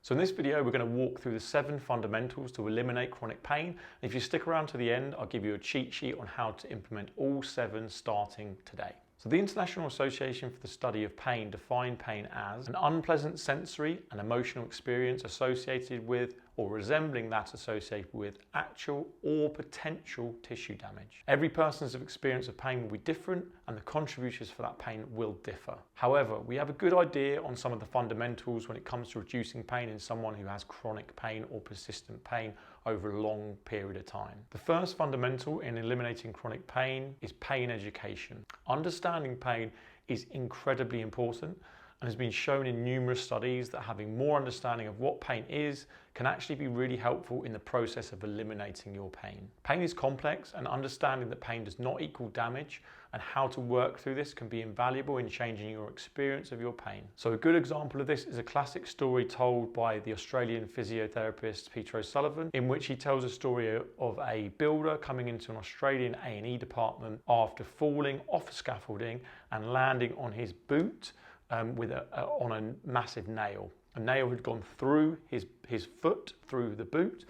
So in this video, we're going to walk through the 7 fundamentals to eliminate chronic pain. And if you stick around to the end, I'll give you a cheat sheet on how to implement all 7 starting today. So the International Association for the Study of Pain defined pain as an unpleasant sensory and emotional experience associated with or resembling that associated with actual or potential tissue damage. Every person's experience of pain will be different and the contributions for that pain will differ. However, we have a good idea on some of the fundamentals when it comes to reducing pain in someone who has chronic pain or persistent pain over a long period of time. The first fundamental in eliminating chronic pain is pain education. Understanding pain is incredibly important and has been shown in numerous studies that having more understanding of what pain is can actually be really helpful in the process of eliminating your pain. Pain is complex, and understanding that pain does not equal damage and how to work through this can be invaluable in changing your experience of your pain. So a good example of this is a classic story told by the Australian physiotherapist Peter O'Sullivan, in which he tells a story of a builder coming into an Australian A&E department after falling off scaffolding and landing on his boot on a massive nail. A nail had gone through his foot, through the boot,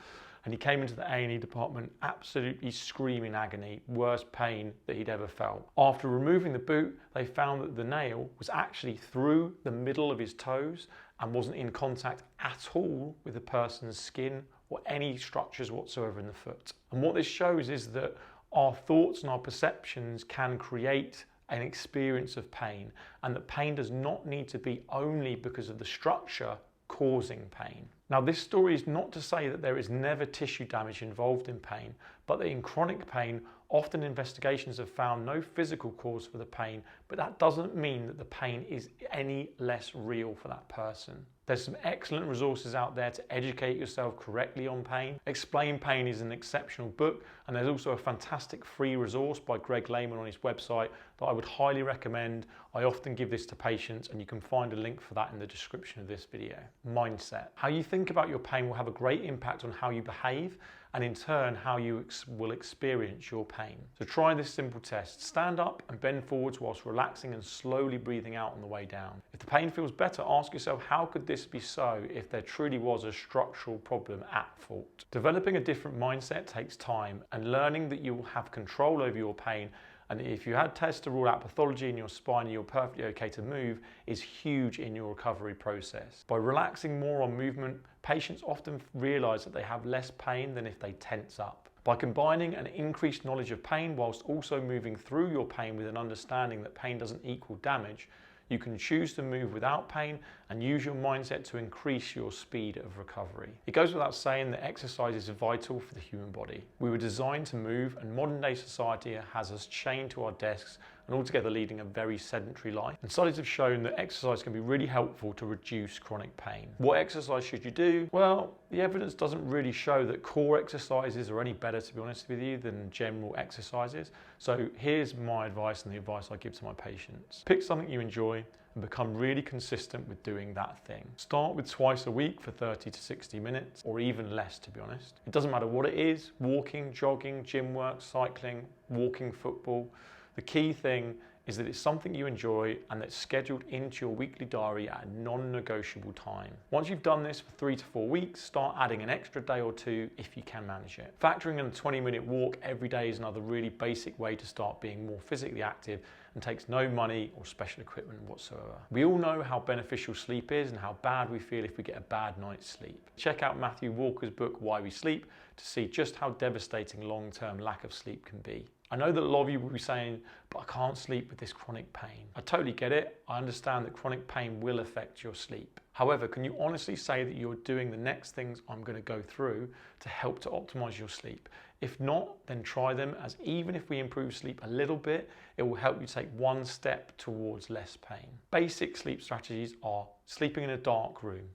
and he came into the A&E department absolutely screaming agony, worst pain that he'd ever felt. After removing the boot, they found that the nail was actually through the middle of his toes and wasn't in contact at all with the person's skin or any structures whatsoever in the foot. And what this shows is that our thoughts and our perceptions can create an experience of pain, and that pain does not need to be only because of the structure causing pain. Now, this story is not to say that there is never tissue damage involved in pain, but that in chronic pain, often investigations have found no physical cause for the pain, but that doesn't mean that the pain is any less real for that person. There's some excellent resources out there to educate yourself correctly on pain. Explain Pain is an exceptional book, and there's also a fantastic free resource by Greg Lehman on his website that I would highly recommend. I often give this to patients, and you can find a link for that in the description of this video. Mindset. How you think about your pain will have a great impact on how you behave, and in turn how you will experience your pain. So try this simple test. Stand up and bend forwards whilst relaxing and slowly breathing out on the way down. If the pain feels better, ask yourself, how could this be so if there truly was a structural problem at fault? Developing a different mindset takes time, and learning that you will have control over your pain, and if you had tests to rule out pathology in your spine and you're perfectly okay to move, is huge in your recovery process. By relaxing more on movement, patients often realise that they have less pain than if they tense up. By combining an increased knowledge of pain whilst also moving through your pain with an understanding that pain doesn't equal damage, you can choose to move without pain and use your mindset to increase your speed of recovery. It goes without saying that exercise is vital for the human body. We were designed to move, and modern day society has us chained to our desks and altogether leading a very sedentary life. And studies have shown that exercise can be really helpful to reduce chronic pain. What exercise should you do? Well, the evidence doesn't really show that core exercises are any better, to be honest with you, than general exercises. So here's my advice and the advice I give to my patients. Pick something you enjoy and become really consistent with doing that thing. Start with twice a week for 30 to 60 minutes, or even less, to be honest. It doesn't matter what it is: walking, jogging, gym work, cycling, walking, football. The key thing is that it's something you enjoy and that's scheduled into your weekly diary at a non-negotiable time. Once you've done this for 3 to 4 weeks, start adding an extra day or 2 if you can manage it. Factoring in a 20-minute walk every day is another really basic way to start being more physically active and takes no money or special equipment whatsoever. We all know how beneficial sleep is and how bad we feel if we get a bad night's sleep. Check out Matthew Walker's book, Why We Sleep, to see just how devastating long-term lack of sleep can be. I know that a lot of you will be saying, but I can't sleep with this chronic pain. I totally get it. I understand that chronic pain will affect your sleep. However, can you honestly say that you're doing the next things I'm going to go through to help to optimize your sleep? If not, then try them, as even if we improve sleep a little bit, it will help you take one step towards less pain. Basic sleep strategies are sleeping in a dark room,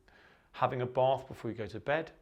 having a bath before you go to bed,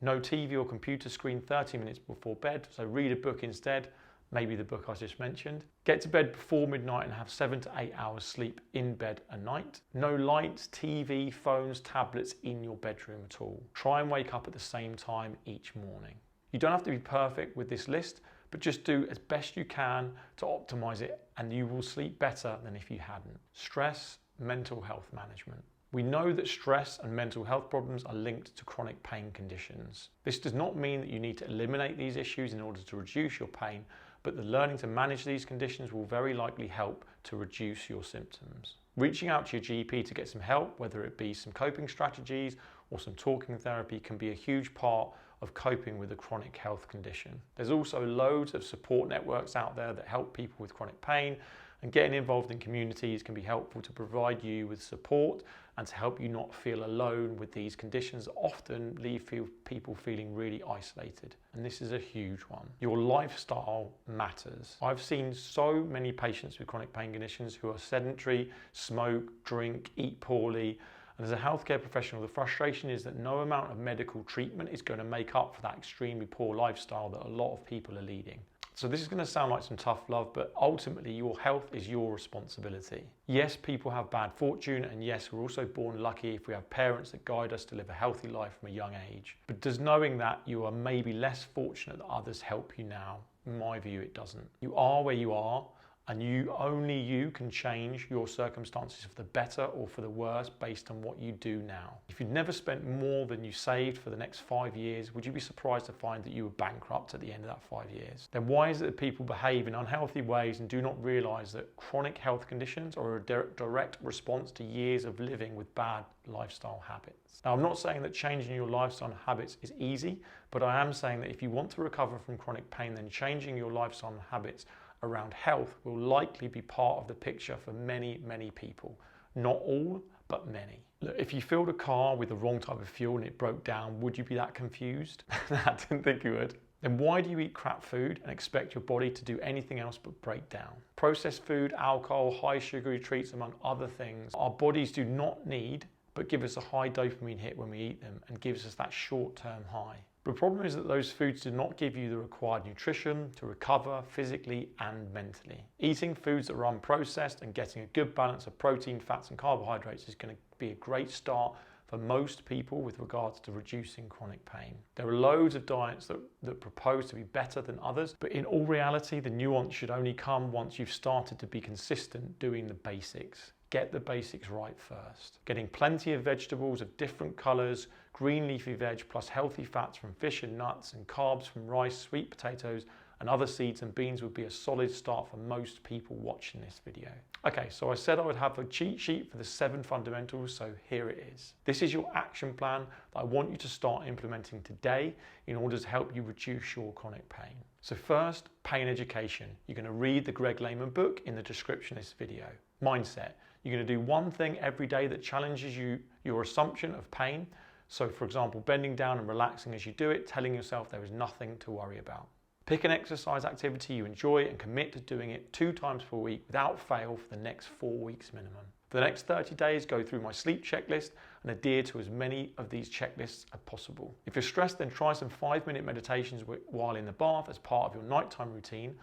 no TV or computer screen 30 minutes before bed, so read a book instead, maybe the book I just mentioned. Get to bed before midnight and have 7 to 8 hours sleep in bed a night. No lights, TV, phones, tablets in your bedroom at all. Try and wake up at the same time each morning. You don't have to be perfect with this list, but just do as best you can to optimize it, and you will sleep better than if you hadn't. Stress, mental health management. We know that stress and mental health problems are linked to chronic pain conditions. This does not mean that you need to eliminate these issues in order to reduce your pain, but the learning to manage these conditions will very likely help to reduce your symptoms. Reaching out to your GP to get some help, whether it be some coping strategies or some talking therapy, can be a huge part of coping with a chronic health condition. There's also loads of support networks out there that help people with chronic pain, and getting involved in communities can be helpful to provide you with support and to help you not feel alone with these conditions that often leave people feeling really isolated. And this is a huge one. Your lifestyle matters. I've seen so many patients with chronic pain conditions who are sedentary, smoke, drink, eat poorly. And as a healthcare professional, the frustration is that no amount of medical treatment is going to make up for that extremely poor lifestyle that a lot of people are leading. So this is going to sound like some tough love, but ultimately your health is your responsibility. Yes, people have bad fortune, and yes, we're also born lucky if we have parents that guide us to live a healthy life from a young age. But does knowing that you are maybe less fortunate that others help you now? In my view, it doesn't. You are where you are, and only you can change your circumstances for the better or for the worse based on what you do now. If you'd never spent more than you saved for the next 5 years, would you be surprised to find that you were bankrupt at the end of that 5 years? Then why is it that people behave in unhealthy ways and do not realise that chronic health conditions are a direct response to years of living with bad lifestyle habits? Now, I'm not saying that changing your lifestyle habits is easy, but I am saying that if you want to recover from chronic pain, then changing your lifestyle habits around health will likely be part of the picture for many, many people. Not all, but many. Look, if you filled a car with the wrong type of fuel and it broke down, would you be that confused? I didn't think you would. Then why do you eat crap food and expect your body to do anything else but break down? Processed food, alcohol, high sugary treats, among other things, our bodies do not need, but give us a high dopamine hit when we eat them and gives us that short-term high. The problem is that those foods do not give you the required nutrition to recover physically and mentally. Eating foods that are unprocessed and getting a good balance of protein, fats and carbohydrates is going to be a great start for most people with regards to reducing chronic pain. There are loads of diets that propose to be better than others, but in all reality, the nuance should only come once you've started to be consistent doing the basics. Get the basics right first. Getting plenty of vegetables of different colours, green leafy veg plus healthy fats from fish and nuts, and carbs from rice, sweet potatoes and other seeds and beans would be a solid start for most people watching this video. Okay, so I said I would have a cheat sheet for the 7 fundamentals, so here it is. This is your action plan that I want you to start implementing today in order to help you reduce your chronic pain. So first, pain education. You're going to read the Greg Lehman book in the description of this video. Mindset. You're going to do one thing every day that challenges your assumption of pain. So for example, bending down and relaxing as you do it, telling yourself there is nothing to worry about. Pick an exercise activity you enjoy and commit to doing it 2 times per week without fail for the next 4 weeks minimum. For the next 30 days, go through my sleep checklist and adhere to as many of these checklists as possible. If you're stressed, then try some 5-minute meditations while in the bath as part of your nighttime routine.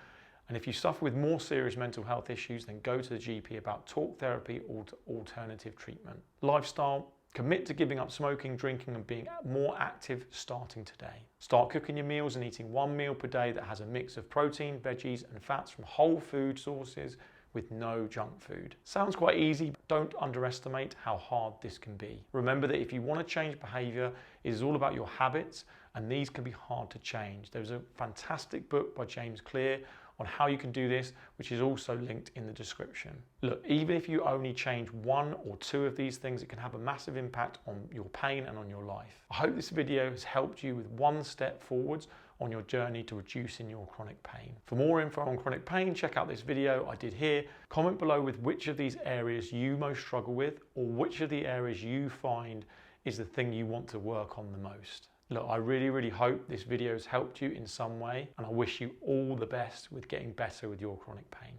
And if you suffer with more serious mental health issues, then go to the GP about talk therapy or alternative treatment. Lifestyle. Commit to giving up smoking, drinking and being more active starting today. Start cooking your meals and eating 1 meal per day that has a mix of protein, veggies and fats from whole food sources with no junk food. Sounds quite easy, but don't underestimate how hard this can be. Remember that if you want to change behaviour, it is all about your habits, and these can be hard to change. There's a fantastic book by James Clear on how you can do this, which is also linked in the description. Look, even if you only change 1 or 2 of these things, it can have a massive impact on your pain and on your life. I hope this video has helped you with 1 step forwards on your journey to reducing your chronic pain. For more info on chronic pain, check out this video I did here. Comment below with which of these areas you most struggle with, or which of the areas you find is the thing you want to work on the most. Look, I really hope this video has helped you in some way, and I wish you all the best with getting better with your chronic pain.